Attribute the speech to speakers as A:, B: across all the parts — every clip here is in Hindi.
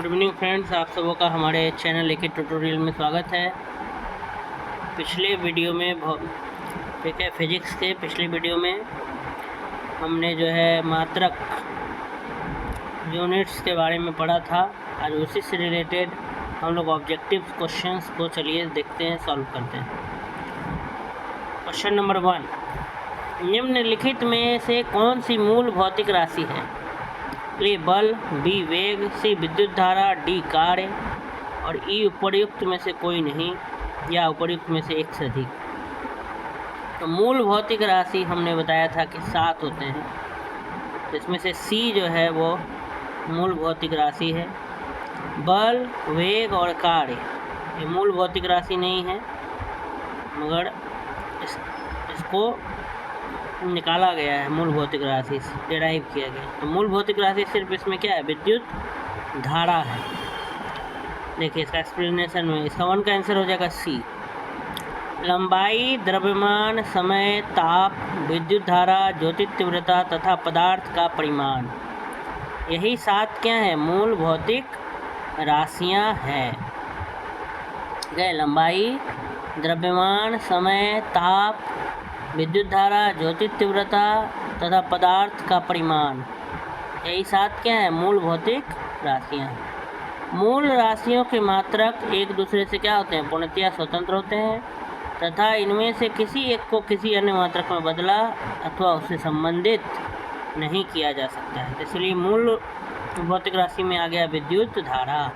A: गुड इवनिंग फ्रेंड्स, आप सबों का हमारे चैनल एक ट्यूटोरियल में स्वागत है। पिछले वीडियो में ठीक है, फिजिक्स के पिछले वीडियो में हमने जो है मात्रक यूनिट्स के बारे में पढ़ा था। आज उसी से रिलेटेड हम लोग ऑब्जेक्टिव क्वेश्चंस को चलिए देखते हैं, सॉल्व करते हैं। क्वेश्चन नंबर 1, निम्नलिखित में से कौन सी मूल भौतिक राशि है? ए बल, बी वेग, सी विद्युत धारा, डी कार्य और ई उपर्युक्त में से कोई नहीं या उपर्युक्त में से एक से अधिक। तो मूल भौतिक राशि हमने बताया था कि 7 होते हैं, तो इसमें से सी जो है वो मूल भौतिक राशि है। बल, वेग और कार्य ये मूल भौतिक राशि नहीं है, मगर इसको निकाला गया है, मूल भौतिक राशि से डेराइव किया गया। तो मूल भौतिक राशि सिर्फ इसमें क्या है? विद्युत धारा है। देखिए इसका एक्सप्लेनेशन में इसका 1 का आंसर हो जाएगा सी। लंबाई, द्रव्यमान, समय, ताप, विद्युत धारा, ज्योतिष तीव्रता तथा पदार्थ का परिमाण, यही 7 क्या है? मूल भौतिक राशियां हैं। लंबाई, द्रव्यमान, समय, ताप, विद्युत धारा, ज्योतिष तीव्रता तथा पदार्थ का परिमाण, यही 7 क्या है? मूल भौतिक राशियाँ। मूल राशियों के मात्रक एक दूसरे से क्या होते हैं? पूर्णतया स्वतंत्र होते हैं तथा इनमें से किसी एक को किसी अन्य मात्रक में बदला अथवा उससे संबंधित नहीं किया जा सकता है। इसलिए मूल भौतिक राशि में आ गया विद्युत धारा।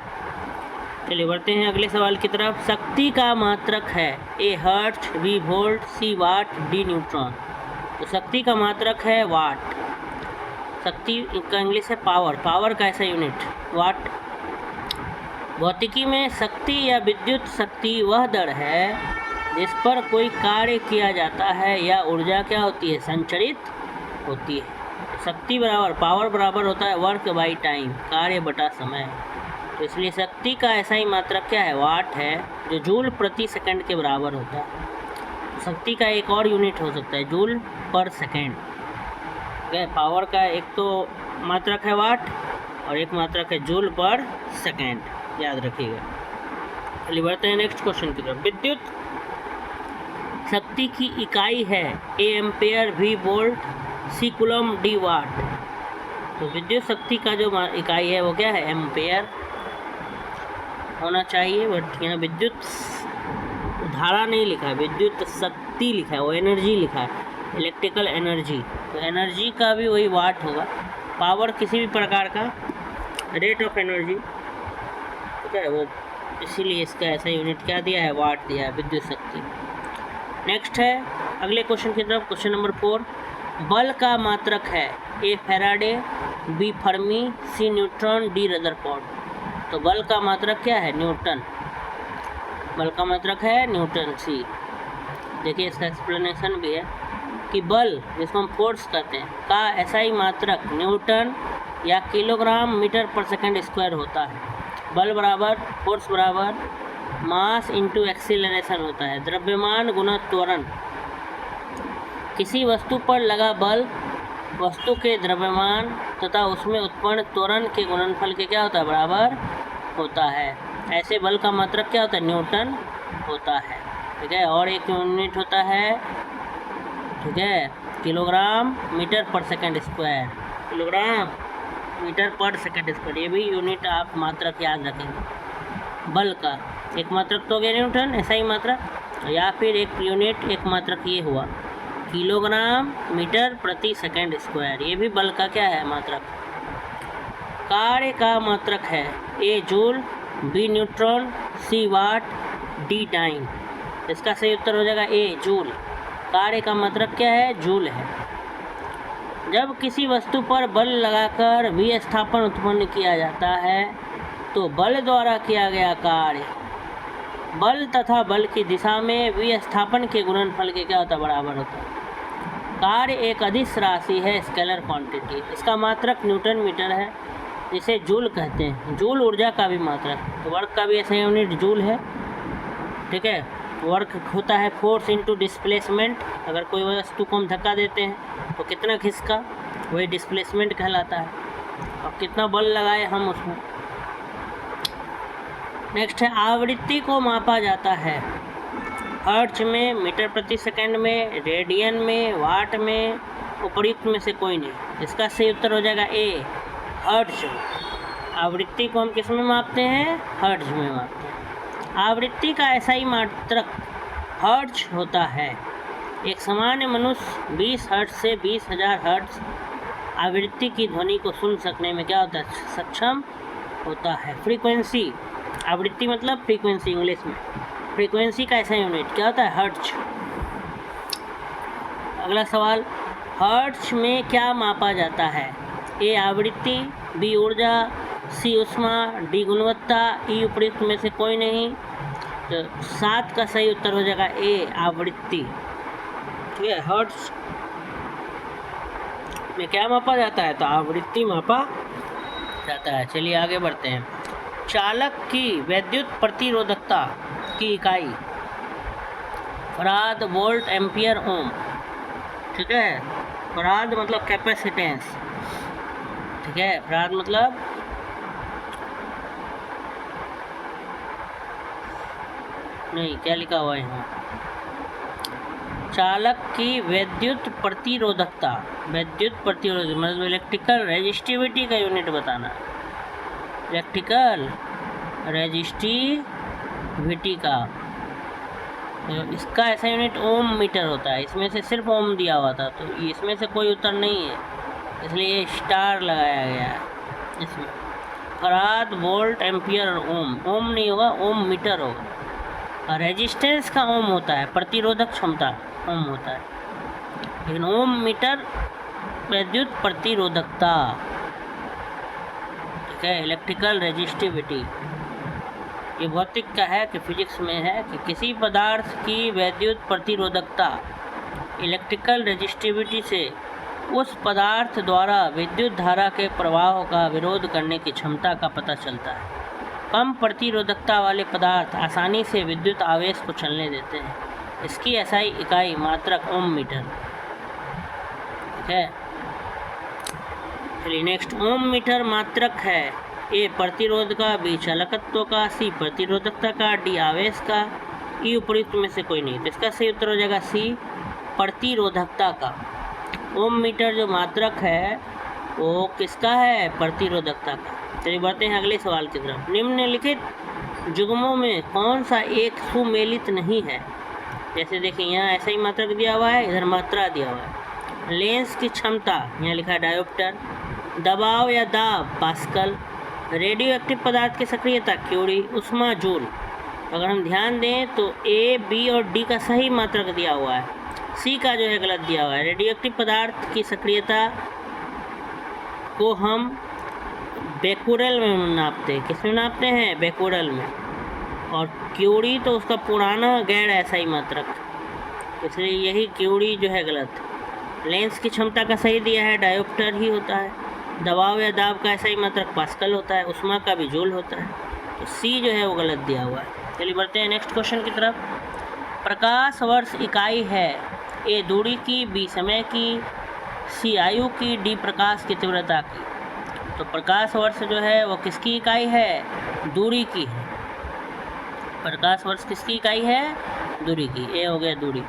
A: चलिए बढ़ते हैं अगले सवाल की तरफ। शक्ति का मात्रक है ए हर्ट्ज, बी वोल्ट, सी वाट, डी न्यूट्रॉन। तो शक्ति का मात्रक है वाट। शक्ति का इंग्लिश है पावर। पावर का ऐसा यूनिट वाट। भौतिकी में शक्ति या विद्युत शक्ति वह दर है जिस पर कोई कार्य किया जाता है या ऊर्जा क्या होती है? संचरित होती है। शक्ति बराबर पावर बराबर होता है वर्क बाई टाइम, कार्य बटा समय। तो इसलिए शक्ति का ऐसा ही मात्रक क्या है? वाट है, जो जूल प्रति सेकंड के बराबर होता है। शक्ति का एक और यूनिट हो सकता है जूल पर सेकंड। पावर का एक तो मात्रक है वाट और एक मात्रक है जूल पर सेकंड, याद रखिएगा। चलिए बढ़ते हैं नेक्स्ट क्वेश्चन की तरफ। विद्युत शक्ति की इकाई है ए एम्पेयर, बी वोल्ट, सी कूलम, डी वाट। तो विद्युत शक्ति का जो इकाई है वो क्या है? एम्पेयर होना चाहिए, बट यहाँ विद्युत धारा नहीं लिखा है, विद्युत शक्ति लिखा है, वो एनर्जी लिखा है, इलेक्ट्रिकल एनर्जी। तो एनर्जी का भी वही वाट होगा। पावर किसी भी प्रकार का रेट ऑफ एनर्जी, ठीक है, वो इसीलिए इसका ऐसा यूनिट क्या दिया है? वाट दिया है, विद्युत शक्ति। नेक्स्ट है अगले क्वेश्चन की तरफ। क्वेश्चन नंबर 4, बल का मात्रक है ए फैराडे, बी फर्मी, सी न्यूट्रॉन, डी रदरफोर्ड। तो बल का मात्रक क्या है? न्यूटन। बल का मात्रक है न्यूटन, सी। देखिए इसका एक्सप्लेनेशन भी है कि बल, जिसको हम फोर्स कहते हैं, का ऐसा ही मात्रक न्यूटन या किलोग्राम मीटर पर सेकंड स्क्वायर होता है। बल बराबर फोर्स बराबर मास इंटू एक्सीलरेशन होता है, द्रव्यमान गुना त्वरण। किसी वस्तु पर लगा बल वस्तु के द्रव्यमान तथा उसमें उत्पन्न त्वरण के गुणनफल के क्या होता है? बराबर होता है। ऐसे बल का मात्रक क्या होता है? न्यूटन होता है, ठीक है। और एक यूनिट होता है, ठीक है, किलोग्राम मीटर पर सेकंड स्क्वायर। किलोग्राम मीटर पर सेकंड स्क्वायर, ये भी यूनिट आप मात्रक याद रखेंगे। बल का एक मात्रक तो हो गया न्यूटन, ऐसा ही मात्रक, या फिर एक यूनिट एक मात्रक ये हुआ किलोग्राम मीटर प्रति सेकंड स्क्वायर, ये भी बल का क्या है? मात्रक। कार्य का मात्रक है ए जूल, बी न्यूट्रॉन, सी वाट, डी टाइम। इसका सही उत्तर हो जाएगा ए जूल। कार्य का मात्रक क्या है? जूल है। जब किसी वस्तु पर बल लगाकर विस्थापन उत्पन्न किया जाता है तो बल द्वारा किया गया कार्य बल तथा बल की दिशा में विस्थापन के गुणनफल के क्या होता है? बराबर होता है। कार्य एक अदिश राशि है, स्केलर क्वांटिटी। इसका मात्रक न्यूटन मीटर है, जिसे जूल कहते हैं। जूल ऊर्जा का भी मात्रक। तो वर्क का भी ऐसा यूनिट जूल है, ठीक है। वर्क होता है फोर्स इंटू डिस्प्लेसमेंट। अगर कोई वस्तु को हम धक्का देते हैं तो कितना खिसका, वही डिस्प्लेसमेंट कहलाता है। और कितना बल लगाए हम उसमें, नेक्स्ट है आवृत्ति को मापा जाता है हर्ट्ज में, मीटर प्रति सेकंड में, रेडियन में, वाट में, उपयुक्त में से कोई नहीं। इसका सही उत्तर हो जाएगा ए, हर्ट्ज। आवृत्ति को हम किस में मापते हैं? हर्ट्ज में मापते हैं। आवृत्ति का ऐसा ही मात्रक हर्ट्ज होता है। एक सामान्य मनुष्य 20 हर्ट्ज से 20,000 हर्ट्ज आवृत्ति की ध्वनि को सुन सकने में क्या होता है? सक्षम होता है। फ्रीक्वेंसी, आवृत्ति मतलब फ्रीक्वेंसी इंग्लिश में, फ्रीक्वेंसी का ऐसा यूनिट क्या होता है? हर्ट्ज। अगला सवाल, हर्ट्ज में क्या मापा जाता है? ए आवृत्ति, बी ऊर्जा, सी ऊष्मा, डी गुणवत्ता, ई उपयुक्त में से कोई नहीं। तो 7 का सही उत्तर हो जाएगा ए, आवृत्ति। ठीक है, हर्ट्ज में क्या मापा जाता है? तो आवृत्ति मापा जाता है। चलिए आगे बढ़ते हैं। चालक की वैद्युत प्रतिरोधकता की इकाई फराद, वोल्ट, एम्पियर, ओम। ठीक है, फराद मतलब कैपेसिटेंस। ठीक है, फराद मतलब नहीं, क्या लिखा हुआ है यहाँ? चालक की वैद्युत प्रतिरोधकता, वैद्युत प्रतिरोध मतलब इलेक्ट्रिकल रेजिस्टिविटी का यूनिट बताना, इलेक्ट्रिकल रेजिस्टिविटी का। तो इसका ऐसा यूनिट ओम मीटर होता है। इसमें से सिर्फ ओम दिया हुआ था, तो इसमें से कोई उत्तर नहीं है, इसलिए ये स्टार लगाया गया है इसमें। फराद, वोल्ट, एम्पियर और ओम। ओम नहीं होगा, ओम मीटर होगा। और रेजिस्टेंस का ओम होता है, प्रतिरोधक क्षमता ओम होता है, लेकिन ओम मीटर विद्युत प्रतिरोधकता। ठीक है, इलेक्ट्रिकल रेजिस्टिविटी ये भौतिक का है कि फिजिक्स में है कि किसी पदार्थ की वैद्युत प्रतिरोधकता इलेक्ट्रिकल रेजिस्टिविटी से उस पदार्थ द्वारा विद्युत धारा के प्रवाह का विरोध करने की क्षमता का पता चलता है। कम प्रतिरोधकता वाले पदार्थ आसानी से विद्युत आवेश को चलने देते हैं। इसकी एसआई इकाई मात्रक ओम मीटर। ठीक है, चलिए नेक्स्ट। ओम मीटर मात्रक है ए प्रतिरोध का, बी चालकत्व का, सी प्रतिरोधकता का, डी आवेश का, ई उपयुक्त में से कोई नहीं। तो इसका सही उत्तर हो जाएगा सी, प्रतिरोधकता का। ओम मीटर जो मात्रक है वो किसका है? प्रतिरोधकता का। चलिए बढ़ते हैं अगले सवाल की तरफ। निम्नलिखित जुग्मों में कौन सा एक सुमेलित नहीं है? जैसे देखिए यहाँ ऐसा ही मात्रक दिया हुआ है, इधर मात्रा दिया हुआ है। लेंस की क्षमता यहाँ लिखा है डायोप्टर, दबाव या दाब पास्कल, रेडियो एक्टिव पदार्थ की सक्रियता क्यूरी, उष्मा जूल। अगर हम ध्यान दें तो ए, बी और डी का सही मात्रक दिया हुआ है, सी का जो है गलत दिया हुआ है। रेडियो एक्टिव पदार्थ की सक्रियता को हम बेकुरल में नापते हैं। किस में नापते हैं? बेकुरल में। और क्यूरी तो उसका पुराना गैर ऐसा ही मात्रक, इसलिए यही क्यूरी जो है गलत। लेंस की क्षमता का सही दिया है, डायोप्टर ही होता है। दबाव या दाब का ऐसा ही मात्रक पास्कल होता है, उष्मा का भी जूल होता है। तो सी जो है वो गलत दिया हुआ है। चलिए बढ़ते हैं नेक्स्ट क्वेश्चन की तरफ। प्रकाश वर्ष इकाई है ए दूरी की, बी समय की, सी आयु की, डी प्रकाश की तीव्रता की। तो प्रकाश वर्ष जो है वो किसकी इकाई है? दूरी की है। प्रकाश वर्ष किसकी इकाई है? दूरी की। ए हो गया दूरी।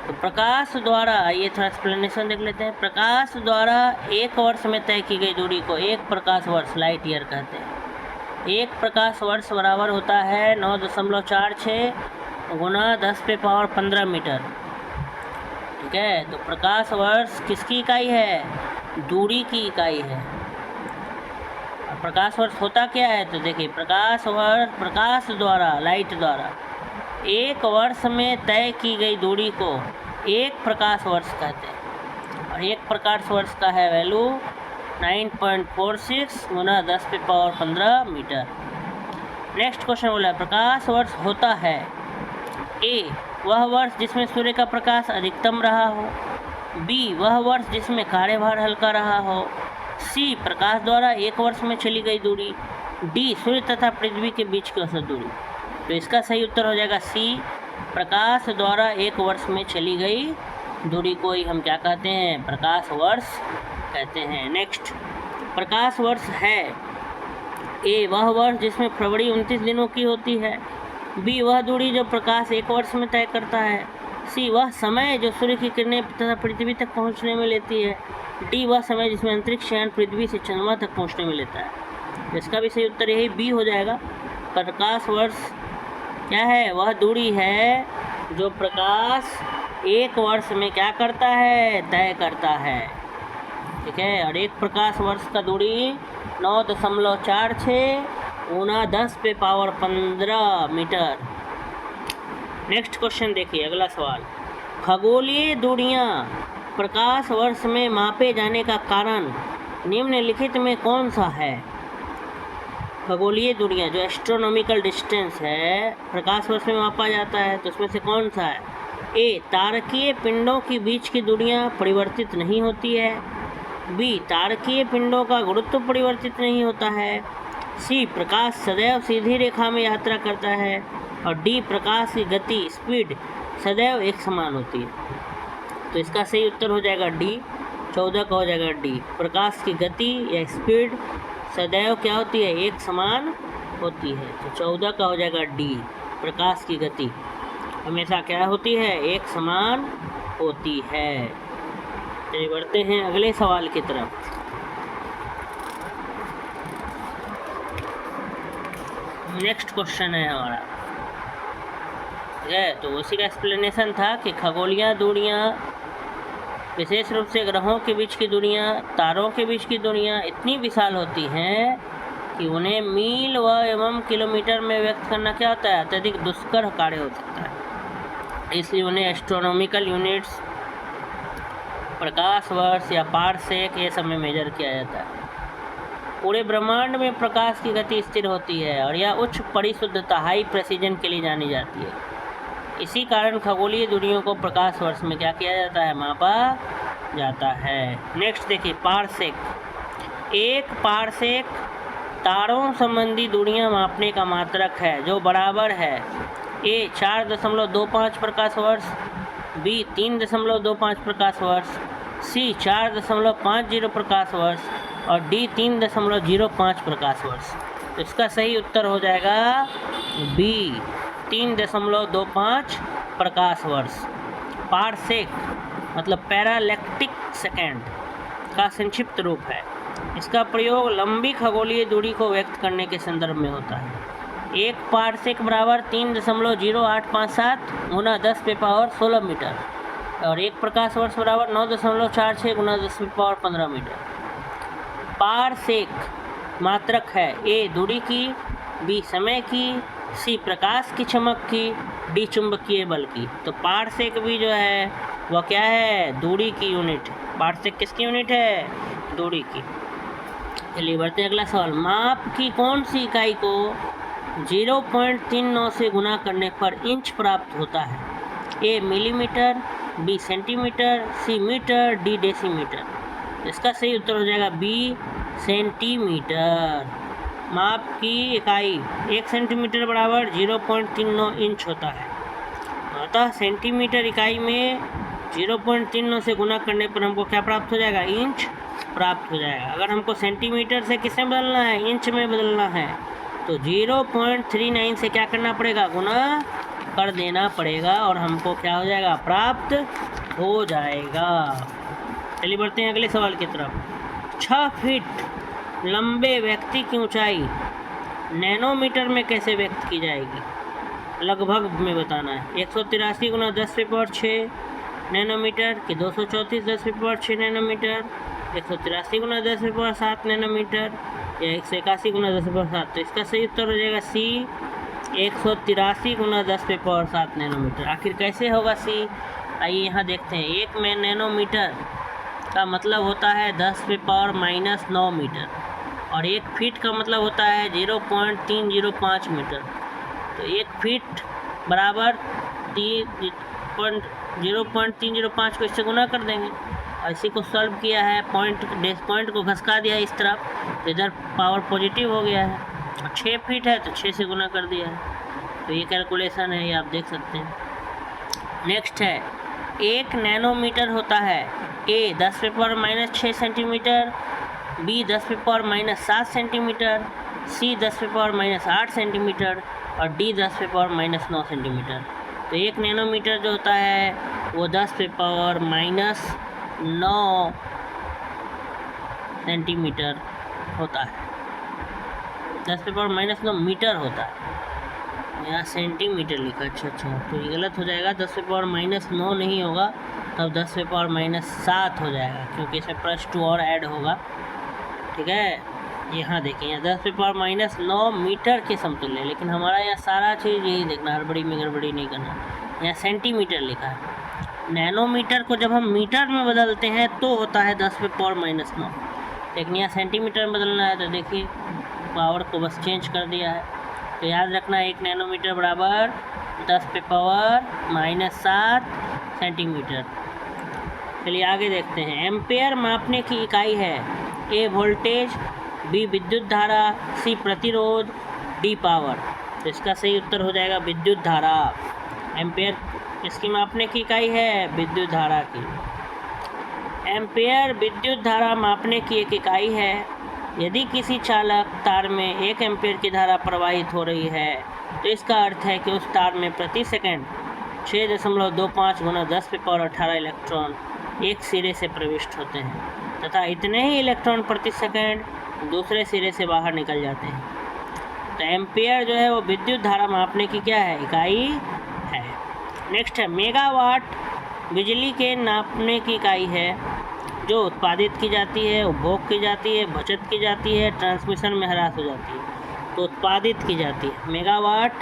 A: तो प्रकाश द्वारा, ये थोड़ा एक्सप्लेनेशन देख लेते हैं। प्रकाश द्वारा एक वर्ष में तय की गई दूरी को एक प्रकाश वर्ष लाइट ईयर कहते हैं। एक प्रकाश वर्ष बराबर होता है 9.46 गुना 10⁻15 मीटर। ठीक है, तो प्रकाश वर्ष किसकी इकाई है? दूरी की इकाई है। प्रकाश वर्ष होता क्या है? तो देखिए प्रकाश वर्ष, प्रकाश द्वारा, लाइट द्वारा एक वर्ष में तय की गई दूरी को एक प्रकाश वर्ष कहते हैं। और एक प्रकाश वर्ष का है वैल्यू 9.46 गुना 10⁻15 मीटर। नेक्स्ट क्वेश्चन बोला है प्रकाश वर्ष होता है ए वह वर्ष जिसमें सूर्य का प्रकाश अधिकतम रहा हो, बी वह वर्ष जिसमें कार्यभार हल्का रहा हो, सी प्रकाश द्वारा एक वर्ष में चली गई दूरी, डी सूर्य तथा पृथ्वी के बीच की औसत दूरी। तो इसका सही उत्तर हो जाएगा सी, प्रकाश द्वारा एक वर्ष में चली गई दूरी को ही हम क्या कहते हैं? प्रकाश वर्ष कहते हैं। नेक्स्ट, प्रकाश वर्ष है ए वह वर्ष जिसमें फरवरी 29 दिनों की होती है। बी वह दूरी जो प्रकाश एक वर्ष में तय करता है। सी वह समय जो सूर्य की किरणें तथा पृथ्वी तक पहुंचने में लेती है। डी वह समय जिसमें अंतरिक्ष यान पृथ्वी से चंद्रमा तक पहुंचने में लेता है। इसका भी सही उत्तर यही बी हो जाएगा। प्रकाश वर्ष क्या है? वह दूरी है जो प्रकाश एक वर्ष में क्या करता है? तय करता है। ठीक है, और एक प्रकाश वर्ष का दूरी 9.46 × 10⁻15 मीटर। नेक्स्ट क्वेश्चन देखिए, अगला सवाल। खगोलीय दूरियां प्रकाश वर्ष में मापे जाने का कारण निम्नलिखित में कौन सा है? खगोलीय दूरियां जो एस्ट्रोनॉमिकल डिस्टेंस है प्रकाश वर्ष में मापा जाता है, तो उसमें से कौन सा है? ए तारकीय पिंडों के बीच की दूरियां परिवर्तित नहीं होती है। बी तारकीय पिंडों का गुरुत्व परिवर्तित नहीं होता है। सी प्रकाश सदैव सीधी रेखा में यात्रा करता है। और डी प्रकाश की गति स्पीड सदैव एक समान होती है। तो इसका सही उत्तर हो जाएगा डी, 14 का हो जाएगा डी। प्रकाश की गति या स्पीड सदैव क्या होती है? एक समान होती है। तो 14 का हो जाएगा डी, प्रकाश की गति हमेशा क्या होती है? एक समान होती है। चलिए बढ़ते हैं अगले सवाल की तरफ। नेक्स्ट क्वेश्चन है हमारा, ठीक है, तो उसी का एक्सप्लेनेशन था कि खगोलीय दूरियां विशेष रूप से ग्रहों के बीच की दूरियां, तारों के बीच की दूरियां इतनी विशाल होती हैं कि उन्हें मील व एवं किलोमीटर में व्यक्त करना क्या होता है? अत्यधिक दुष्कर कार्य हो सकता है। इसलिए उन्हें एस्ट्रोनॉमिकल यूनिट्स, प्रकाश वर्ष या पारसेक ये सब में मेजर किया जाता है। पूरे ब्रह्मांड में प्रकाश की गति स्थिर होती है और यह उच्च परिशुद्धता हाई प्रेसिजन के लिए जानी जाती है। इसी कारण खगोलीय दूरियों को प्रकाश वर्ष में क्या किया जाता है? मापा जाता है। नेक्स्ट देखिए, पारसेक। एक पारसेक तारों संबंधी दूरियां मापने का मात्रक है जो बराबर है ए 4.25 प्रकाश वर्ष, बी 3.25 प्रकाश वर्ष, सी 4.50 प्रकाश वर्ष और डी 3.05 प्रकाश वर्ष। तो इसका सही उत्तर हो जाएगा बी, 3.25 प्रकाश वर्ष। पारसेक मतलब पैरालैक्टिक सेकेंड का संक्षिप्त रूप है। इसका प्रयोग लंबी खगोलीय दूरी को व्यक्त करने के संदर्भ में होता है। एक पारसेक बराबर 3.0857 × 10⁻16 मीटर और एक प्रकाश वर्ष बराबर 9.46 × 10⁻15 मीटर। पारसेक मात्रक है ए दूरी की, बी समय की, सी प्रकाश की चमक की, डी चुंबकीय बल की। तो पारसेक भी जो है वह क्या है? दूरी की यूनिट। पारसेक किसकी यूनिट है? दूरी की। चलिए बढ़ते हैं अगला सवाल। माप की कौन सी इकाई को 0.39 से गुना करने पर इंच प्राप्त होता है? ए मिलीमीटर, बी सेंटीमीटर, सी मीटर, डी डेसीमीटर। इसका सही उत्तर हो जाएगा बी, सेंटीमीटर। माप की इकाई 1 सेंटीमीटर बराबर 0.39 इंच होता है। अतः सेंटीमीटर इकाई में 0.39 से गुना करने पर हमको क्या प्राप्त हो जाएगा? इंच प्राप्त हो जाएगा। अगर हमको सेंटीमीटर से किस में बदलना है? इंच में बदलना है, तो 0.39 से क्या करना पड़ेगा? गुना कर देना पड़ेगा और हमको क्या हो जाएगा? प्राप्त हो जाएगा। चलिए बढ़ते हैं अगले सवाल की तरफ। 6 फीट लंबे व्यक्ति की ऊंचाई नैनोमीटर में कैसे व्यक्त की जाएगी? लगभग में बताना है। 183 × 10⁻6 नैनोमीटर कि 234 10⁻6 नैनोमीटर, 183 × 10⁻7 नैनोमीटर या 181 × 10⁻7। तो इसका सही उत्तर हो जाएगा सी, 183 × 10⁻7 नैनोमीटर। आखिर कैसे होगा सी? आइए यहाँ देखते हैं। एक में नैनोमीटर का मतलब होता है 10⁻−9 मीटर और एक फीट का मतलब होता है 0.305 मीटर। तो एक फीट बराबर 0.305 को इससे गुना कर देंगे और इसी को सॉल्व किया है। पॉइंट को घसका दिया इस तरफ, तो इधर पावर पॉजिटिव हो गया है। और 6 फीट है तो 6 से गुना कर दिया है। तो ये कैलकुलेशन है, ये आप देख सकते हैं। नेक्स्ट है, 1 नैनोमीटर होता है ए 10⁻⁻6 सेंटीमीटर, बी 10⁻⁻7 सेंटीमीटर, सी 10⁻⁻8 सेंटीमीटर और डी 10⁻⁻9 सेंटीमीटर। तो 1 नैनोमीटर जो होता है वो 10⁻⁻9 सेंटीमीटर होता है, 10⁻⁻9 मीटर होता है। यहाँ सेंटीमीटर लिखा, अच्छा, तो ये गलत हो जाएगा, 10⁻⁻9 नहीं होगा, तब 10⁻⁻7 हो जाएगा, क्योंकि इसमें +2 और ऐड होगा। ठीक है, यहाँ देखिए, यहाँ 10⁻⁻9 मीटर के समतुल्य, लेकिन हमारा यहाँ सारा चीज़ यही देखना, हड़बड़ी में गड़बड़ी नहीं करना। यहाँ सेंटीमीटर लिखा है, नैनोमीटर को जब हम मीटर में बदलते हैं तो होता है 10⁻⁻9, लेकिन यहाँ सेंटीमीटर में बदलना है, तो देखिए पावर को बस चेंज कर दिया है। तो याद रखना 1 नैनोमीटर बराबर 10⁻⁻7 सेंटीमीटर। चलिए आगे देखते हैं। एम्पेयर मापने की इकाई है, ए वोल्टेज, बी विद्युत धारा, सी प्रतिरोध, डी पावर। तो इसका सही उत्तर हो जाएगा विद्युत धारा। एम्पेयर इसकी मापने की इकाई है विद्युत धारा की। एम्पेयर विद्युत धारा मापने की एक इकाई है। यदि किसी चालक तार में 1 एम्पेयर की धारा प्रवाहित हो रही है तो इसका अर्थ है कि उस तार में प्रति सेकंड 6.25 × 10⁻18 इलेक्ट्रॉन एक सिरे से प्रविष्ट होते हैं तथा इतने ही इलेक्ट्रॉन प्रति सेकंड दूसरे सिरे से बाहर निकल जाते हैं। तो एम्पेयर जो है वो विद्युत धारा मापने की क्या है, इकाई है। नेक्स्ट है मेगावाट, बिजली के नापने की इकाई है जो उत्पादित की जाती है, उपभोग की जाती है, बचत की जाती है, ट्रांसमिशन में ह्रास हो जाती है। तो उत्पादित की जाती है। मेगावाट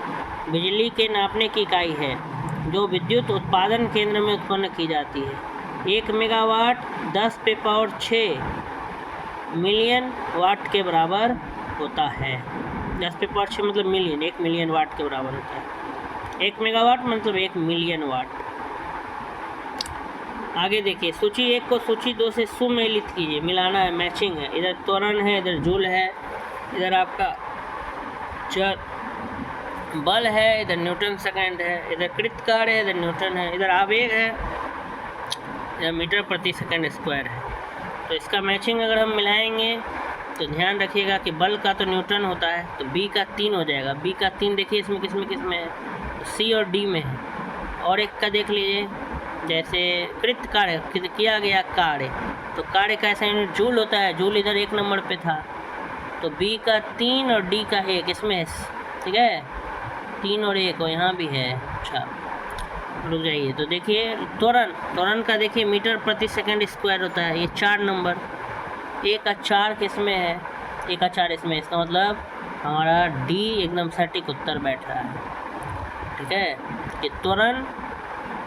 A: बिजली के नापने की इकाई है जो विद्युत उत्पादन केंद्र में उत्पन्न की जाती है। 1 मेगावाट 10⁻6 मिलियन वाट के बराबर होता है। 10⁻6 मतलब मिलियन, 1 मिलियन वाट के बराबर होता है। 1 मेगावाट मतलब 1 मिलियन वाट। आगे देखिए, सूची 1 को सूची 2 से सुमेलित कीजिए, मिलाना है, मैचिंग है। इधर त्वरण है, इधर जूल है, इधर आपका बल है, इधर न्यूटन सेकंड है, इधर कृतकार्य है, इधर न्यूटन है, इधर आवेग है, इधर मीटर प्रति सेकंड स्क्वायर है। तो इसका मैचिंग अगर हम मिलाएंगे तो ध्यान रखिएगा कि बल का तो न्यूटन होता है, तो बी का 3 हो जाएगा। बी का 3 देखिए इसमें किसमें है, तो सी और डी में है। और एक का देख लीजिए, जैसे कृत कार्य किया गया कार्य, तो कार्य का ऐसा यूनिट जूल होता है, जूल इधर 1 नंबर पे था, तो बी का 3 और डी का 1 इसमें है। ठीक है, 3 और 1 और यहाँ भी है। अच्छा रुक जाइए, तो देखिए त्वरण का देखिए मीटर प्रति सेकंड स्क्वायर होता है, ये 4 नंबर, 1 का 4 किस में है, 1 का 4 इसमें। इसका मतलब हमारा डी एकदम सटीक उत्तर बैठ रहा है। ठीक है, ये त्वरण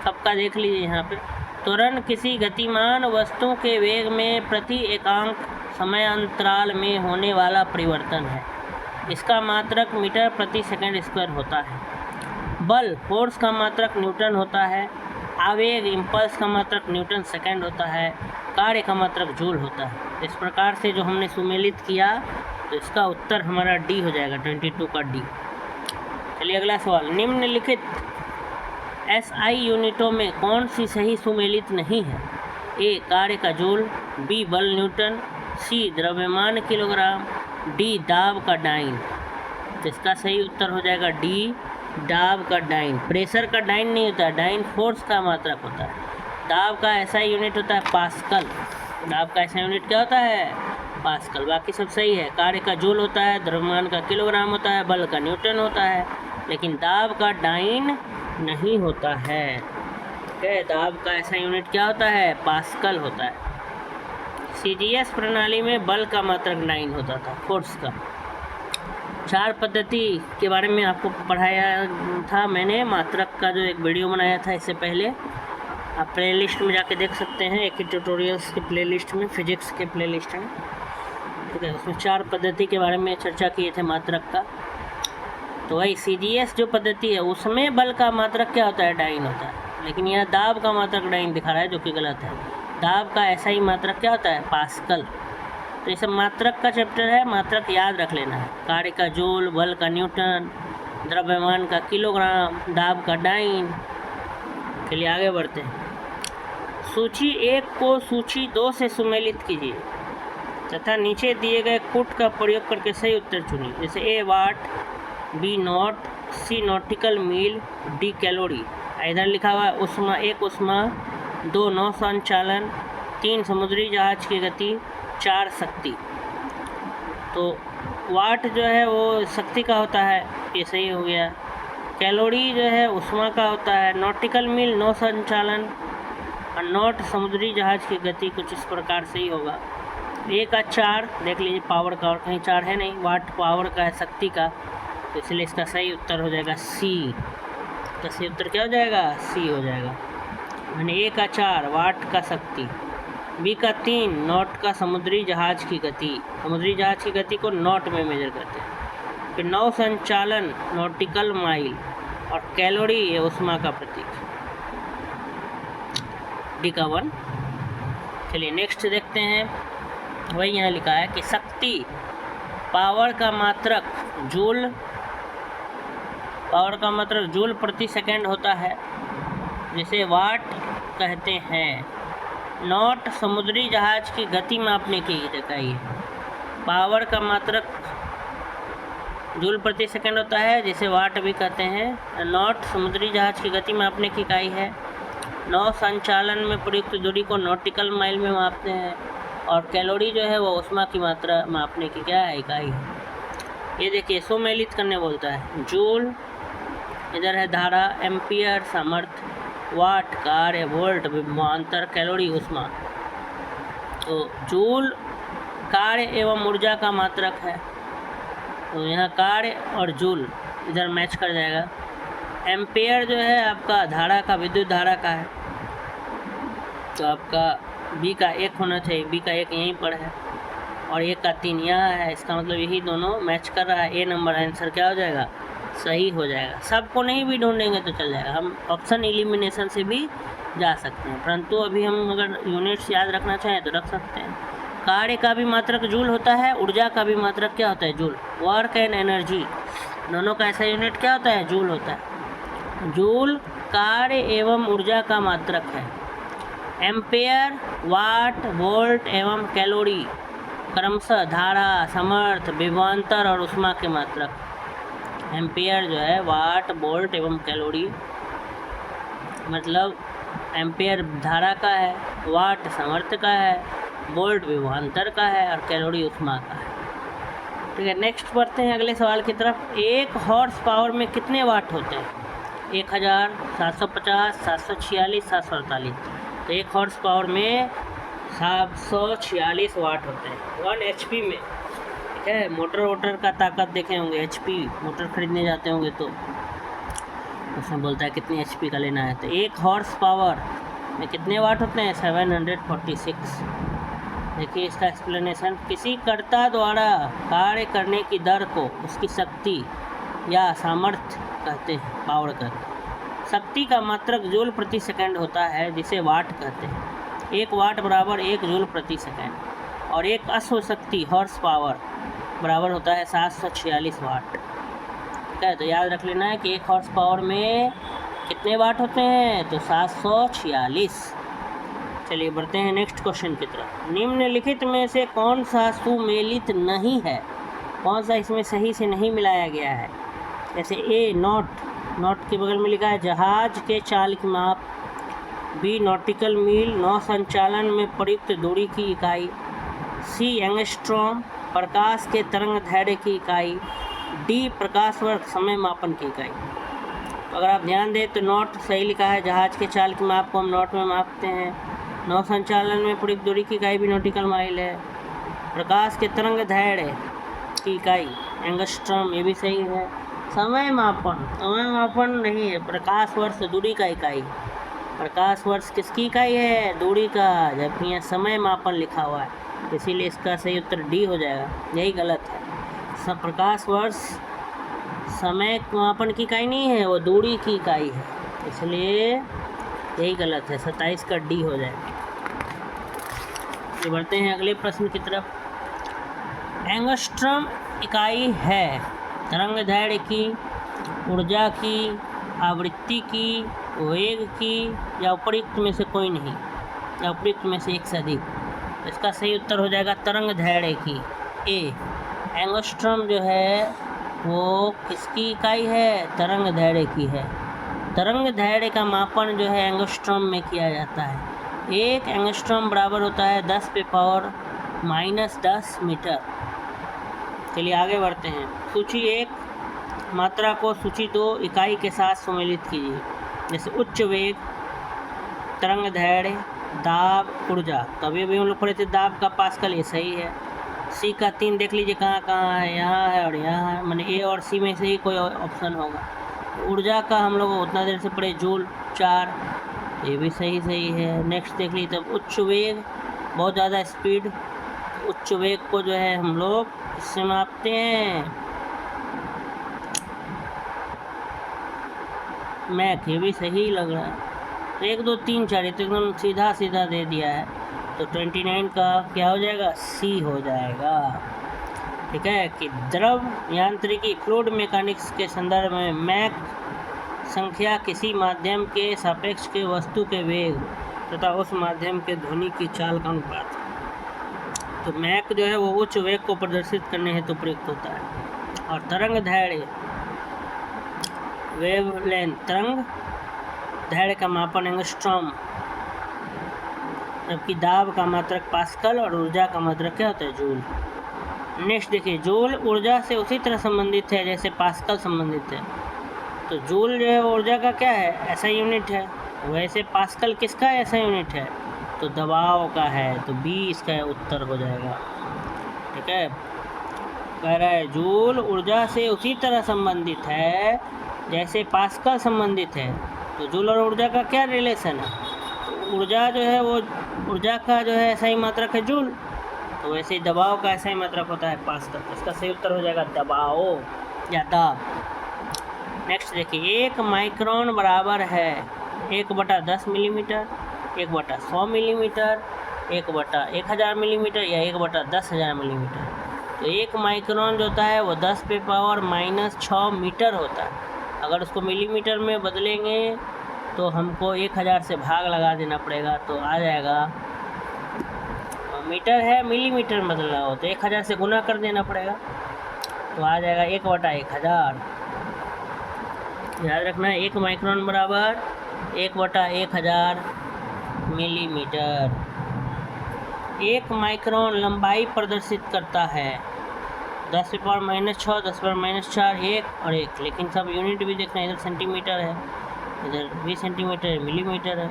A: सबका देख लीजिए यहाँ पे। त्वरण किसी गतिमान वस्तु के वेग में प्रति एकांक समय अंतराल में होने वाला परिवर्तन है। इसका मात्रक मीटर प्रति सेकंड स्क्वायर होता है। बल फोर्स का मात्रक न्यूटन होता है। आवेग इम्पल्स का मात्रक न्यूटन सेकंड होता है। कार्य का मात्रक जूल होता है। इस प्रकार से जो हमने सुमेलित किया तो इसका उत्तर हमारा डी हो जाएगा, 22 का डी। चलिए अगला सवाल, निम्नलिखित SI यूनिटों में कौन सी सही सुमेलित नहीं है? ए कार्य का जूल, बी बल न्यूटन, सी द्रव्यमान किलोग्राम, डी दाब का डाइन। तो इसका सही उत्तर हो जाएगा डी दाब का डाइन। प्रेशर का डाइन नहीं होता है, डाइन फोर्स का मात्रक होता है। दाब का ऐसा यूनिट होता है पास्कल। दाब का ऐसा यूनिट क्या होता है, पास्कल। बाकी सब सही है। कार्य का जूल होता है, द्रव्यमान का किलोग्राम होता है, बल का न्यूटन होता है, लेकिन दाब का डाइन नहीं होता है। ठीक है, दाब का ऐसा यूनिट क्या होता है, पास्कल होता है। CGS प्रणाली में बल का मात्रक डाइन होता था, फोर्स का। 4 पद्धति के बारे में आपको पढ़ाया था मैंने, मात्रक का जो एक वीडियो बनाया था इससे पहले, आप प्लेलिस्ट में जाके देख सकते हैं, एक ही ट्यूटोरियल्स के प्लेलिस्ट में, फिजिक्स के प्लेलिस्ट में। ठीक है, उसमें 4 पद्धति के बारे में चर्चा किए थे मात्रक का। तो वही CGS जो पद्धति है उसमें बल का मात्रक क्या होता है, डाइन होता है, लेकिन यहाँ दाब का मात्रक डाइन दिखा रहा है, जो कि गलत है। दाब का ऐसा ही मात्रक क्या होता है, पास्कल। तो ये सब मात्रक का चैप्टर है, मात्रक याद रख लेना है। कार्य का जूल, बल का न्यूटन, द्रव्यमान का किलोग्राम, दाब का डाइन। चलिए आगे बढ़ते हैं। सूची 1 को सूची 2 से सुमेलित कीजिए। तथा नीचे दिए गए कूट का प्रयोग करके सही उत्तर चुनिए। जैसे A watt, B knot, C nautical mile, D calorie. इधर लिखा हुआ है उष्मा, 1 उष्मा, 2 नौ संचालन, 3 समुद्री जहाज की गति, 4 शक्ति। तो वाट जो है वो शक्ति का होता है, ये सही हो गया। कैलोरी जो है उष्मा का होता है। नॉटिकल मील नौ संचालन, और नॉट समुद्री जहाज की गति, कुछ इस प्रकार से ही होगा। 1 का 4 देख लीजिए, पावर का, और कहीं 4 है नहीं, वाट पावर का है, शक्ति का, तो इसलिए इसका सही उत्तर हो जाएगा सी। तो सही उत्तर क्या हो जाएगा? सी हो जाएगा। मैंने 1 का 4 वाट का शक्ति, बी का 3 नॉट का समुद्री जहाज की गति, समुद्री जहाज की गति को नॉट में मेजर करते हैं। फिर नौ संचालन नॉटिकल माइल, और कैलोरी ये उष्मा का प्रतीक, डी का 1। चलिए नेक्स्ट देखते हैं। वही यहाँ लिखा है कि शक्ति पावर का मात्रक जूल, पावर का मात्रक जूल प्रति सेकंड होता है, जिसे वाट कहते हैं। नॉट समुद्री जहाज की गति मापने की इकाई है। पावर का मात्रक जूल प्रति सेकंड होता है, जिसे वाट भी कहते हैं। नॉट समुद्री जहाज की गति मापने की इकाई है। नौ संचालन में प्रयुक्त दूरी को नॉटिकल माइल में मापते हैं, और कैलोरी जो है वो उष्मा की मात्रा मापने की क्या है? इकाई है। ये देखिए सम्मिलित करने बोलता है। जूल इधर है धारा, एम्पियर सामर्थ्य, वाट कार्य, वोल्ट विभवांतर, कैलोरी उष्मा। तो जूल कार्य एवं ऊर्जा का मात्रक है, तो यहाँ कार्य और जूल इधर मैच कर जाएगा। एम्पियर जो है आपका धारा का, विद्युत धारा का है, तो आपका बी का 1 होना चाहिए, बी का 1 यहीं पर है, और 1 का 3 यहाँ है। इसका मतलब यही दोनों मैच कर रहा है। ए नंबर आंसर क्या हो जाएगा? सही हो जाएगा। सबको नहीं भी ढूंढेंगे तो चल जाएगा, हम ऑप्शन एलिमिनेशन से भी जा सकते हैं, परंतु अभी हम अगर यूनिट्स याद रखना चाहें तो रख सकते हैं। कार्य का भी मात्रक जूल होता है, ऊर्जा का भी मात्रक क्या होता है? जूल। वर्क एंड एनर्जी दोनों का ऐसा यूनिट क्या होता है? जूल होता है। जूल कार्य एवं ऊर्जा का मात्रक है। एम्पेयर वाट, वोल्ट एवं कैलोरी क्रमशः धारा, समर्थ, विभवांतर और उष्मा के मात्रक। एम्पेयर जो है वाट, वोल्ट एवं कैलोरी, मतलब एम्पेयर धारा का है, वाट सामर्थ्य का है, वोल्ट विभवांतर का है, और कैलोरी उष्मा का है। ठीक है, नेक्स्ट बढ़ते हैं अगले सवाल की तरफ। 1 हॉर्स पावर में कितने वाट होते हैं? 1000, 750, 746, 748। तो 1 हॉर्स पावर में 746 वाट होते हैं 1 HP में। ठीक है, मोटर वोटर का ताकत देखे होंगे, HP मोटर खरीदने जाते होंगे तो उसमें बोलता है कितनी HP का लेना है। तो 1 हॉर्स पावर में कितने वाट होते हैं? 746। देखिए इसका एक्सप्लेनेशन। किसी कर्ता द्वारा कार्य करने की दर को उसकी शक्ति या सामर्थ्य कहते हैं, पावर कहते हैं। शक्ति का मात्रक जूल प्रति सेकंड होता है, जिसे वाट कहते हैं। 1 वाट बराबर 1 जूल प्रति सेकंड, और 1 अश्व शक्ति हॉर्स पावर बराबर होता है 746 वाट। ठीक है, तो याद रख लेना है कि 1 हॉर्स पावर में कितने वाट होते हैं? तो 746। चलिए बढ़ते हैं नेक्स्ट क्वेश्चन की तरफ। निम्नलिखित में से कौन सा सुमेलित नहीं है? कौन सा इसमें सही से नहीं मिलाया गया है? जैसे ए नॉट, नॉट के बगल में लिखा है जहाज के चाल की माप। बी नॉटिकल मील, नौ संचालन में प्रयुक्त दूरी की इकाई। सी एंगस्ट्रॉम, प्रकाश के तरंग दैर्घ्य की इकाई। डी प्रकाश वर्ष, समय मापन की इकाई। तो अगर आप ध्यान दें तो नॉट सही लिखा है, जहाज के चाल की माप को हम नॉट में मापते हैं। नौ संचालन में प्रयुक्त दूरी की इकाई भी नॉटिकल माइल है। प्रकाश के तरंग दैर्घ्य की इकाई एंगस्ट्रॉम, ये भी सही है। समय मापन, समय मापन नहीं है, प्रकाश वर्ष दूरी का इकाई। प्रकाश वर्ष किसकी इकाई है? दूरी का, जबकि यहाँ समय मापन लिखा हुआ है, इसीलिए इसका सही उत्तर डी हो जाएगा। यही गलत है। प्रकाश वर्ष समय मापन की इकाई नहीं है, वो दूरी की इकाई है, इसलिए यही गलत है। 27 का डी हो जाएगा। बढ़ते हैं अगले प्रश्न की तरफ। एंगस्ट्रॉम इकाई है तरंग दैर्घ्य की, ऊर्जा की, आवृत्ति की, वेग की, या उपयुक्त में से कोई नहीं, या उपयुक्त में से एक से अधिक। इसका सही उत्तर हो जाएगा तरंग दैर्ध्य की ए। एंगस्ट्रॉम जो है वो किसकी इकाई है? तरंग दैर्ध्य की है। तरंग दैर्ध्य का मापन जो है एंगस्ट्रॉम में किया जाता है। एक एंगस्ट्रॉम बराबर होता है 10⁻⁻10 मीटर। चलिए आगे बढ़ते हैं। सूची 1 मात्रा को सूची 2 इकाई के साथ सम्मिलित कीजिए। जैसे उच्च वेग, तरंग दैर्ध्य, दाब, ऊर्जा। तो अभी हम लोग पढ़े थे दाब का पास्कल, ये सही है। सी का 3 देख लीजिए कहाँ कहाँ है, यहाँ है और यहाँ है, मैंने ए और सी में से ही कोई ऑप्शन होगा। ऊर्जा का हम लोग उतना देर से पढ़े जूल 4, ये भी सही है। नेक्स्ट देख लीजिए तब उच्च वेग, बहुत ज़्यादा स्पीड, उच्च वेग को जो है हम लोग इससे मापते हैं मैक, ये भी सही लग रहा है। तो 1 2 3 4 ये तो एकदम सीधा दे दिया है। तो 29 का क्या हो जाएगा? सी हो जाएगा। ठीक है कि द्रव यांत्रिकी फ्लूइड मैकेनिक्स के संदर्भ में मैक संख्या किसी माध्यम के सापेक्ष के वस्तु के वेग तथा उस माध्यम के ध्वनि की चाल का अनुपात। तो मैक जो है वो उच्च वेग को प्रदर्शित करने हेतु प्रयुक्त होता है। और तरंग दैर्ध्य, वेवलेंथ, तरंग दैर्ध्य का मापन एंगस्ट्रॉम, जबकि दाब का मात्रक पास्कल और ऊर्जा का मात्रक क्या होता है? जूल। नेक्स्ट देखिए, जूल ऊर्जा से उसी तरह संबंधित है जैसे पास्कल संबंधित है। तो जूल जो है ऊर्जा का क्या है? ऐसा यूनिट है। वैसे पास्कल किसका ऐसा यूनिट है? तो दबाव का है। तो बी इसका उत्तर हो जाएगा। ठीक है, कह रहा है जूल ऊर्जा से उसी तरह संबंधित है जैसे पास्कल संबंधित है। तो जूल और ऊर्जा का क्या रिलेशन है? तो ऊर्जा जो है वो ऊर्जा का जो है ऐसा ही मात्रक है जूल, तो वैसे ही दबाव का ऐसा ही मात्रक होता है पास्कल। इसका सही उत्तर हो जाएगा दबाव या दाब। नेक्स्ट देखिए, 1 माइक्रोन बराबर है 1/10 मिलीमीटर, 1/100 मिलीमीटर, 1/1000 मिलीमीटर या 1/10,000 मिलीमीटर। तो 1 माइक्रोन जो होता है वो 10⁻⁻6 मीटर होता है। अगर उसको मिलीमीटर में बदलेंगे तो हमको 1000 से भाग लगा देना पड़ेगा, तो आ जाएगा, मीटर है मिलीमीटर में बदलना हो तो 1000 से गुना कर देना पड़ेगा, तो आ जाएगा 1/1000। याद रखना है 1 माइक्रोन बराबर 1/1000 मिलीमीटर। 1 माइक्रोन लंबाई प्रदर्शित करता है 10⁻⁻6, 10⁻⁻4, 1 और 1, लेकिन सब यूनिट भी देखना, इधर सेंटीमीटर है, इधर भी सेंटीमीटर है, मिलीमीटर है।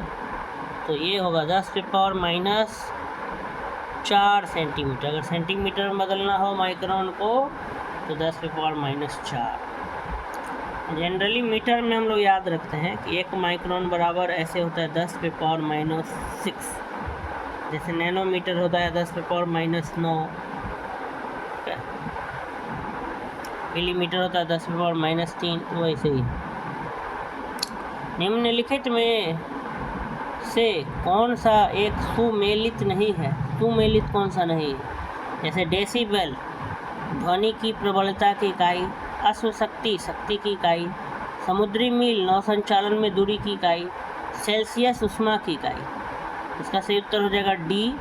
A: तो ये होगा 10⁻⁻4 सेंटीमीटर। अगर सेंटीमीटर में बदलना हो माइक्रोन को तो 10⁻⁻4। जनरली मीटर में हम लोग याद रखते हैं कि 1 माइक्रोन बराबर ऐसे होता है 10⁻⁻6, जैसे नैनोमीटर होता है 10⁻⁻9, मिलीमीटर होता है 10⁻⁻3, वैसे ही। निम्नलिखित में से कौन सा एक सुमेलित नहीं है? सुमेलित कौन सा नहीं है? जैसे डेसिबल ध्वनि की प्रबलता की इकाई, अश्वशक्ति शक्ति की इकाई, समुद्री मील नौ संचालन में दूरी की इकाई, सेल्सियस उष्मा की इकाई। इसका सही उत्तर हो जाएगा डी,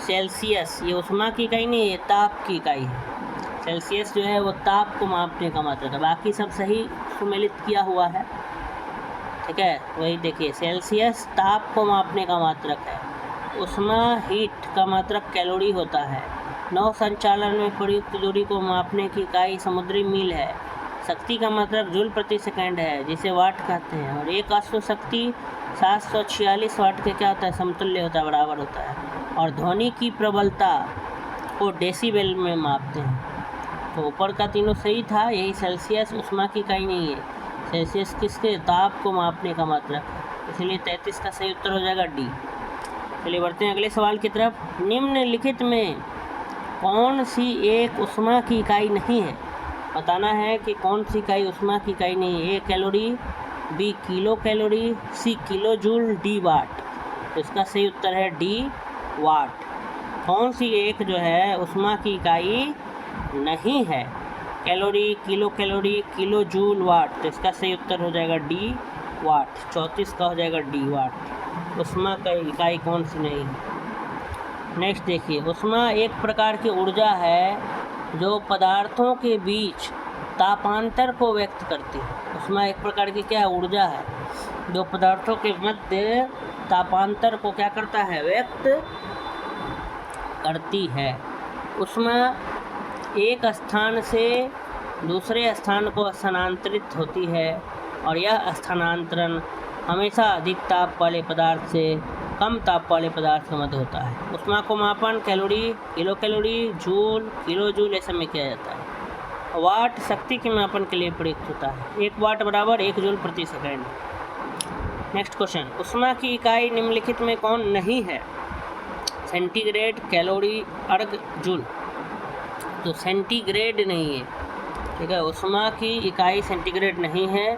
A: सेल्सियस। ये उष्मा की इकाई नहीं है, ये ताप की इकाई है। सेल्सियस जो है वो ताप को मापने का मात्रक है। बाकी सब सही सुमेलित किया हुआ है। ठीक है, वही देखिए, सेल्सियस ताप को मापने का मात्रक है, उष्मा हीट का मात्रक कैलोरी होता है, नौ संचालन में प्रयुक्त दूरी को मापने की इकाई समुद्री मील है, शक्ति का मात्रक जूल प्रति सेकंड है जिसे वाट कहते हैं, और एक अश्वशक्ति 746 वाट के क्या होता है? समतुल्य होता है, बराबर होता है। और ध्वनि की प्रबलता को डेसिबल में मापते हैं। तो ऊपर का तीनों सही था, यही सेल्सियस उष्मा की इकाई नहीं है, सेल्सियस किसके? ताप को मापने का मात्रक, इसलिए 33 का सही उत्तर हो जाएगा डी। चलिए बढ़ते हैं अगले सवाल की तरफ। निम्नलिखित में कौन सी एक उष्मा की इकाई नहीं है? बताना है कि कौन सी इकाई उष्मा की इकाई नहीं है। ए कैलोरी, बी किलो कैलोरी, सी किलो जूल, डी वाट। तो इसका सही उत्तर है डी वाट। कौन सी एक जो है उष्मा की इकाई नहीं है? कैलोरी, किलो जूल, वाट। तो इसका सही उत्तर हो जाएगा डी वाट। 34 का हो जाएगा डी वाट। उष्मा का इकाई कौन सी नहीं है? नेक्स्ट देखिए, ऊष्मा एक प्रकार की ऊर्जा है जो पदार्थों के बीच तापांतर को व्यक्त करती है। ऊष्मा एक प्रकार की क्या ऊर्जा है जो पदार्थों के मध्य तापांतर को क्या करता है, व्यक्त करती है। ऊष्मा एक स्थान से दूसरे स्थान को स्थानांतरित होती है और यह स्थानांतरण हमेशा अधिक ताप वाले पदार्थ से कम ताप वाले पदार्थ के मध्य होता है। ऊष्मा को मापन calorie, kilo calorie, joule, kilo joule ऐसे में किया जाता है। वाट शक्ति के मापन के लिए प्रयुक्त होता है। 1 वाट बराबर 1 जूल प्रति सेकंड। नेक्स्ट क्वेश्चन, ऊष्मा की इकाई निम्नलिखित में कौन नहीं है? सेंटीग्रेड, कैलोरी, अर्ग, जूल। तो सेंटीग्रेड नहीं है, ठीक है। ऊष्मा की इकाई सेंटीग्रेड नहीं है।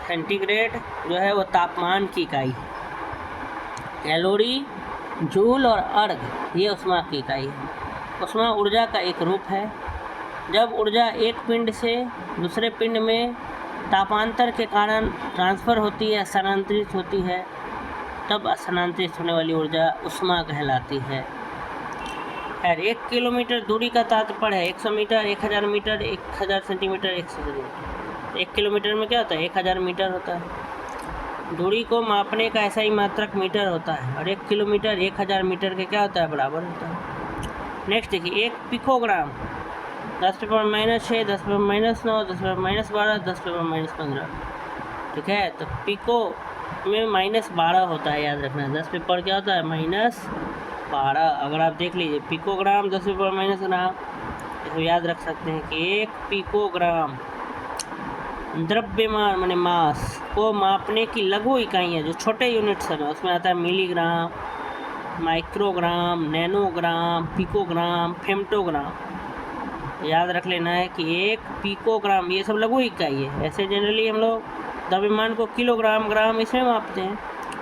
A: सेंटीग्रेड जो है वो तापमान की इकाई है। कैलोरी, जूल और अर्ग ये ऊष्मा की इकाई है। ऊष्मा ऊर्जा का एक रूप है। जब ऊर्जा एक पिंड से दूसरे पिंड में तापांतर के कारण ट्रांसफ़र होती है, स्थानांतरित होती है, तब स्थानांतरित होने वाली ऊर्जा ऊष्मा कहलाती है। खैर, 1 किलोमीटर दूरी का तात्पर्य है 100 metre, 1000 metre, 1000 centimetre, 1 centimetre. 1 kilometre में क्या होता है, 1000 मीटर होता है। दूरी को मापने का ऐसा ही मात्रक मीटर होता है और 1 किलोमीटर 1000 मीटर के क्या होता है, बराबर होता है। नेक्स्ट देखिए, 1 पिकोग्राम 10⁻⁻6, 10⁻⁹, 10⁻12, 10⁻15। ठीक है, तो पिको में -12 होता है, याद रखना। 10 पे पर क्या होता है, -12। अगर आप देख लीजिए पिकोग्राम 10⁻⁻ ग्राम, तो याद रख सकते हैं कि 1 पिकोग्राम द्रव्यमान माने मास को मापने की लघु इकाइयाँ जो छोटे यूनिट्स हैं उसमें आता है मिलीग्राम, माइक्रोग्राम, नैनोग्राम, पिकोग्राम, फेम्टोग्राम। याद रख लेना है कि 1 पिकोग्राम ये सब लघु इकाई है। ऐसे जनरली हम लोग द्रव्यमान को किलोग्राम, ग्राम इसमें मापते हैं,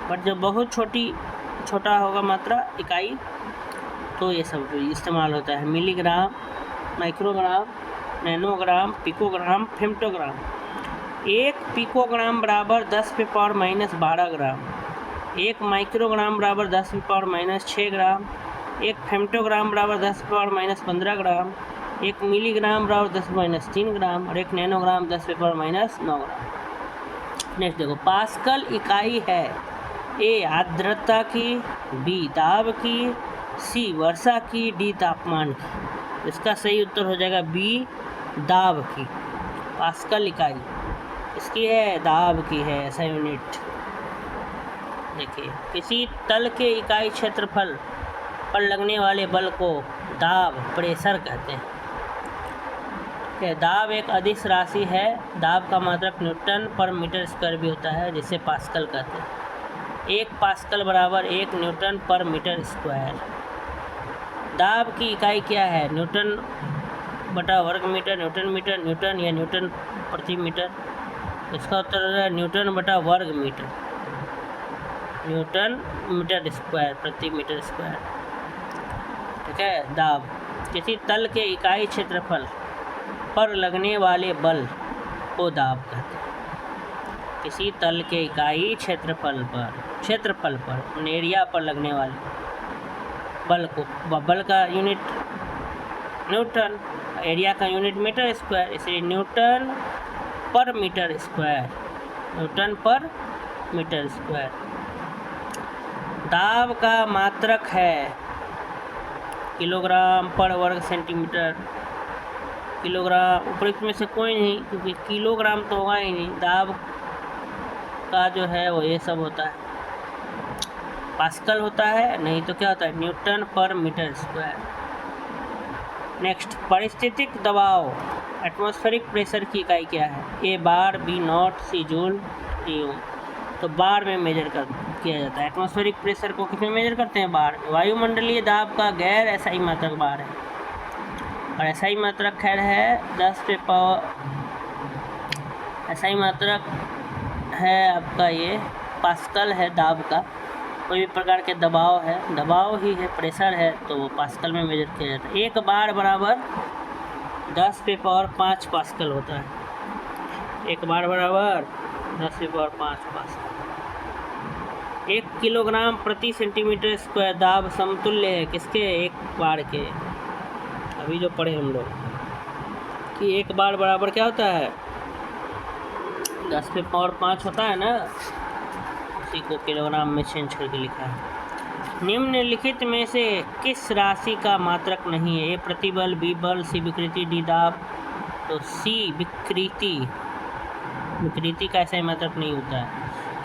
A: बट जब बहुत छोटा होगा मात्रा इकाई तो ये सब इस्तेमाल होता है। Milligram, microgram, nanogram, picogram, femtogram. 1 picogram बराबर 10⁻⁻12 ग्राम। 1 माइक्रोग्राम बराबर 10⁻⁻6 ग्राम। 1 फेम्टोग्राम बराबर 10⁻⁻15 ग्राम। 1 मिलीग्राम बराबर 10⁻³ ग्राम और 1 नैनोग्राम 10⁻⁹ ग्राम। नेक्स्ट देखो, पास्कल इकाई है ए आर्द्रता की, बी दाब की, सी वर्षा की, डी तापमान की। इसका सही उत्तर हो जाएगा बी दाब की। पास्कल इकाई इसकी है, दाब की है, ऐसा यूनिट। देखिए, किसी तल के इकाई क्षेत्रफल पर लगने वाले बल को दाब, प्रेशर कहते हैं। दाब एक अदिश राशि है। दाब का मात्रक न्यूटन पर मीटर स्क्वायर भी होता है, जिसे पास्कल कहते हैं। 1 पास्कल बराबर 1 न्यूटन पर मीटर स्क्वायर। दाब की इकाई क्या है, न्यूटन बटा वर्ग मीटर, न्यूटन मीटर, न्यूटन या न्यूटन प्रति मीटर। इसका उत्तर है न्यूटन बटा वर्ग मीटर, न्यूटन मीटर स्क्वायर प्रति मीटर स्क्वायर। ठीक है, दाब किसी तल के इकाई क्षेत्रफल पर लगने वाले बल को दाब कहते हैं। किसी तल के इकाई क्षेत्रफल पर एरिया पर लगने वाले बल को, बल का यूनिट न्यूटन, एरिया का यूनिट मीटर स्क्वायर, इसलिए न्यूटन पर मीटर स्क्वायर, न्यूटन पर मीटर स्क्वायर। दाब का मात्रक है किलोग्राम पर वर्ग सेंटीमीटर। किलोग्राम उपरोक्त में से कोई नहीं, क्योंकि किलोग्राम तो होगा ही नहीं। दाब का जो है वो ये सब होता है, पास्कल होता है, नहीं तो क्या होता है, न्यूटन पर मीटर स्क्वायर। नेक्स्ट, परिस्थितिक दबाव एटमॉस्फेरिक प्रेशर की इकाई क्या है, A bar, B knot, C joule, D ohm. तो बार में मेजर किया जाता है। एटमॉस्फेरिक प्रेशर को किसमें मेजर करते हैं, बार। वायुमंडलीय दाब का गैर एसआई मात्रक बार है और एसआई मात्रक खैर है 10 पे पावर, एसआई मात्रक है आपका ये पास्कल है। दाब का कोई भी प्रकार के दबाव है, दबाव ही है, प्रेशर है, तो वो पास्कल में मेजर किया जाता है। 1 बार बराबर 10 पे पावर 5 पास्कल होता है। 1 बार बराबर 10 पे पावर 5 पास्कल। 1 किलोग्राम प्रति सेंटीमीटर स्क्वायर दाब समतुल्य है किसके? 1 बार के। अभी जो पढ़े हम लोग कि 1 बार बराबर क्या होता है? 10 पे पावर 5 होता है ना, उसी को किलोग्राम में चेंज करके लिखा है। निम्नलिखित में से किस राशि का मात्रक नहीं है? ए प्रतिबल, बी बल, सी विकृति, डी दाब। तो सी विकृति। विकृति का ऐसा ही मात्रक नहीं होता है।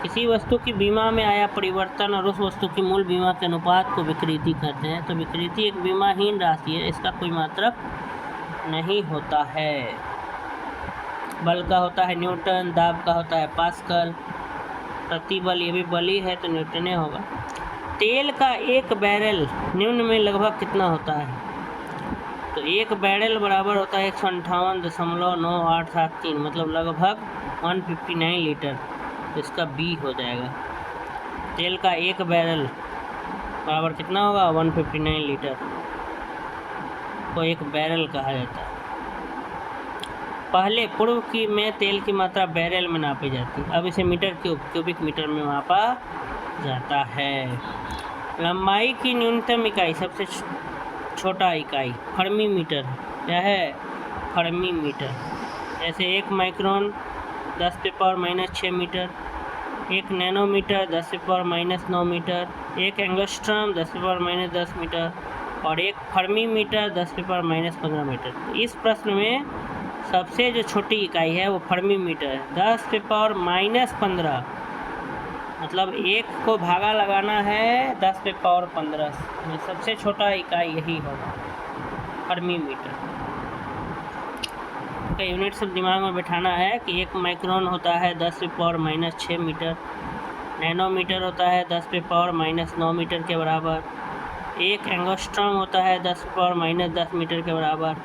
A: किसी वस्तु की बीमा में आया परिवर्तन और उस वस्तु की मूल बीमा के अनुपात को विकृति कहते हैं। तो विकृति एक बीमाहीन राशि है, इसका कोई मात्रक नहीं होता है। बल का होता है न्यूटन, दाब का होता है पास्कल, प्रतिबल ये भी बल ही है तो न्यूटन होगा। तेल का एक बैरल निम्न में लगभग कितना होता है? तो 1 बैरल बराबर होता है 158.9873, मतलब लगभग 159 लीटर। तो इसका बी हो जाएगा। तेल का 1 बैरल बराबर कितना होगा? 159 लीटर को 1 बैरल कहा जाता है। पहले पूर्व की में तेल की मात्रा बैरल में नापी जाती है, अब इसे मीटर क्यूबिक मीटर में मापा जाता है। लंबाई की न्यूनतम इकाई, सबसे छोटा इकाई फर्मी मीटर। क्या है? Fermi metre. जैसे 1 माइक्रोन 10 पे पावर -6 मीटर, 1 नैनोमीटर 10 पे पावर -9 मीटर, 1 एंगस्ट्रॉम 10 पे पावर -10 मीटर और 1 फर्मी मीटर 10 पे पावर -15 मीटर। इस प्रश्न में सबसे जो छोटी इकाई है वो फर्मी मीटर है, 10 पे पावर -15, मतलब 1 को भागा लगाना है 10 पे पावर 15 में, सबसे छोटा इकाई यही होगा फर्मी मीटर। का यूनिट सब दिमाग में बैठाना है कि 1 माइक्रोन होता है 10 पे पावर -6 मीटर, नैनोमीटर होता है 10 पे पावर -9 मीटर के बराबर, 1 एंगस्ट्रॉम होता है 10 पे पावर -10 मीटर के बराबर,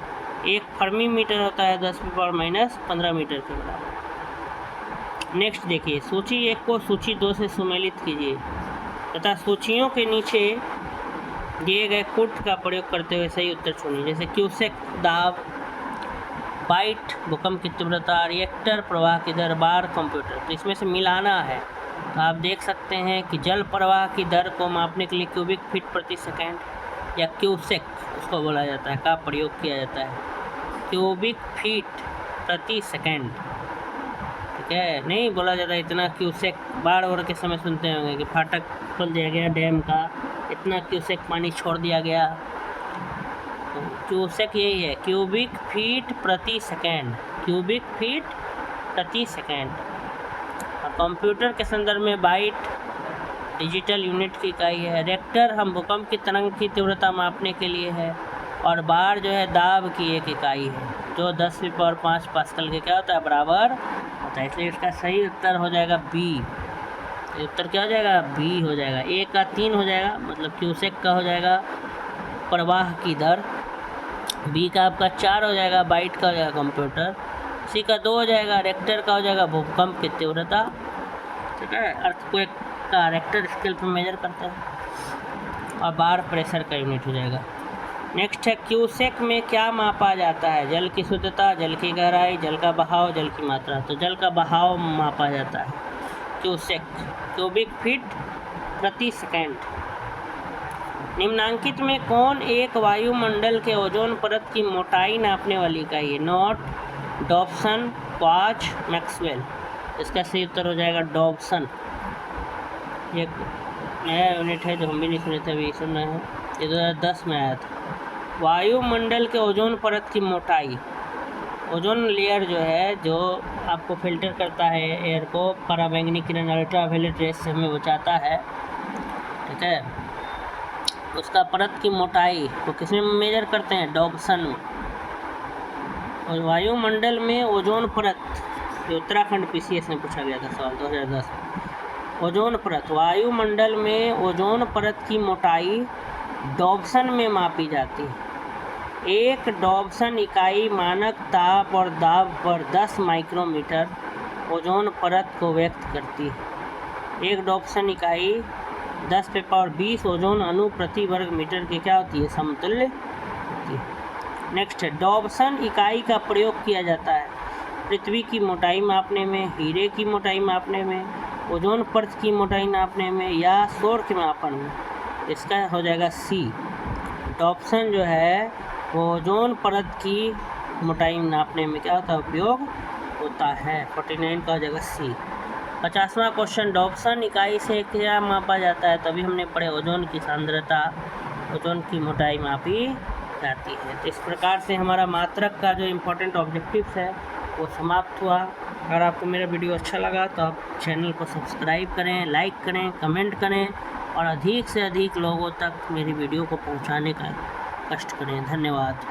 A: 1 फर्मी मीटर होता है 10 पे पावर -15 मीटर के बराबर। नेक्स्ट देखिए, सूची 1 को सूची 2 से सुमेलित कीजिए तथा सूचियों के नीचे दिए गए फुट का प्रयोग करते हुए सही उत्तर चुनिए। जैसे क्यूसेक दाब, बाइट भूकंप की तीव्रता, रिएक्टर प्रवाह की दर, बार कंप्यूटर। तो इसमें से मिलाना है। तो आप देख सकते हैं कि जल प्रवाह की दर को मापने के लिए क्यूबिक फीट प्रति सेकेंड या क्यूसेक उसको बोला जाता है, का प्रयोग किया जाता है, क्यूबिक फीट प्रति सेकेंड। ठीक है, नहीं बोला जाता इतना क्यूसेक। बाढ़ और के समय सुनते होंगे कि फाटक खोल दिया गया डैम का, इतना क्यूसेक पानी छोड़ दिया गया। तो क्यूसेक यही है, क्यूबिक फीट प्रति सेकेंड, क्यूबिक फीट प्रति सेकेंड। और कंप्यूटर के संदर्भ में बाइट डिजिटल यूनिट की इकाई है। रेक्टर हम भूकंप की तरंग की तीव्रता मापने के लिए है। और बार जो है दाब की एक इकाई है जो 10 पे पावर 5 पास्कल के क्या होता है? बराबर होता है। इसलिए इसका सही उत्तर हो जाएगा बी। उत्तर क्या हो जाएगा? बी हो जाएगा। ए का 3 हो जाएगा, मतलब क्यूसेक का हो जाएगा प्रवाह की दर। बी का आपका 4 हो जाएगा, बाइट का हो जाएगा कंप्यूटर। सी का 2 हो जाएगा, रेक्टर का हो जाएगा भूकंप की तीव्रता। ठीक है, अर्थक्वेक का रेक्टर स्केल पर मेजर करता है। और बार प्रेशर का यूनिट हो जाएगा। नेक्स्ट है, क्यूसेक में क्या मापा जाता है? जल की शुद्धता, जल की गहराई, जल का बहाव, जल की मात्रा। तो जल का बहाव मापा जाता है क्यूसेक, क्यूबिक फीट प्रति सेकेंड। निम्नांकित में कौन एक वायुमंडल के ओजोन परत की मोटाई नापने वाली इकाई है? Knot, Dobson, quartz, Maxwell. इसका सही उत्तर हो जाएगा डॉप्सन। ये नया यूनिट है जो हम भी नहीं सुने थे, अभी सुन रहे हैं। ये 2010 में आया था। वायुमंडल के ओजोन परत की मोटाई, ओजोन लेयर जो है, जो आपको फिल्टर करता है एयर को, पराबैंगनी किरण अल्ट्रावायलेट रेस से हमें बचाता है। ठीक है, उसका परत की मोटाई को किसमें मेजर करते हैं? डॉप्सन में। और वायुमंडल में ओजोन परत, जो उत्तराखंड PCS में पूछा गया था सवाल 2010 में। ओजोन परत, वायुमंडल में ओजोन परत की मोटाई डॉप्सन में मापी जाती है। एक डॉप्सन इकाई मानक ताप और दाब पर 10 माइक्रोमीटर ओजोन परत को व्यक्त करती है। एक डॉप्सन इकाई 10 पे पावर 20 ओजोन अणु प्रति वर्ग मीटर की क्या होती है? समतुल्य होती है। नेक्स्ट है, डॉप्सन इकाई का प्रयोग किया जाता है पृथ्वी की मोटाई मापने में, हीरे की मोटाई मापने में, ओजोन परत की मोटाई नापने में या शोर के मापन में, इसका हो जाएगा सी। तो ऑप्शन जो है वो ओजोन परत की मोटाई नापने में क्या होता है, उपयोग होता है। 49 का हो जाएगा सी। 50वां क्वेश्चन, डॉप्सन इकाई से क्या मापा जाता है? तभी हमने पढ़े ओजोन की सांद्रता, ओजोन की मोटाई मापी जाती है। तो इस प्रकार से हमारा मात्रक का जो इम्पोर्टेंट ऑब्जेक्टिव्स है वो समाप्त हुआ। अगर आपको मेरा वीडियो अच्छा लगा तो आप चैनल को सब्सक्राइब करें, लाइक करें, कमेंट करें और अधिक से अधिक लोगों तक मेरी वीडियो को पहुंचाने का कष्ट करें। धन्यवाद।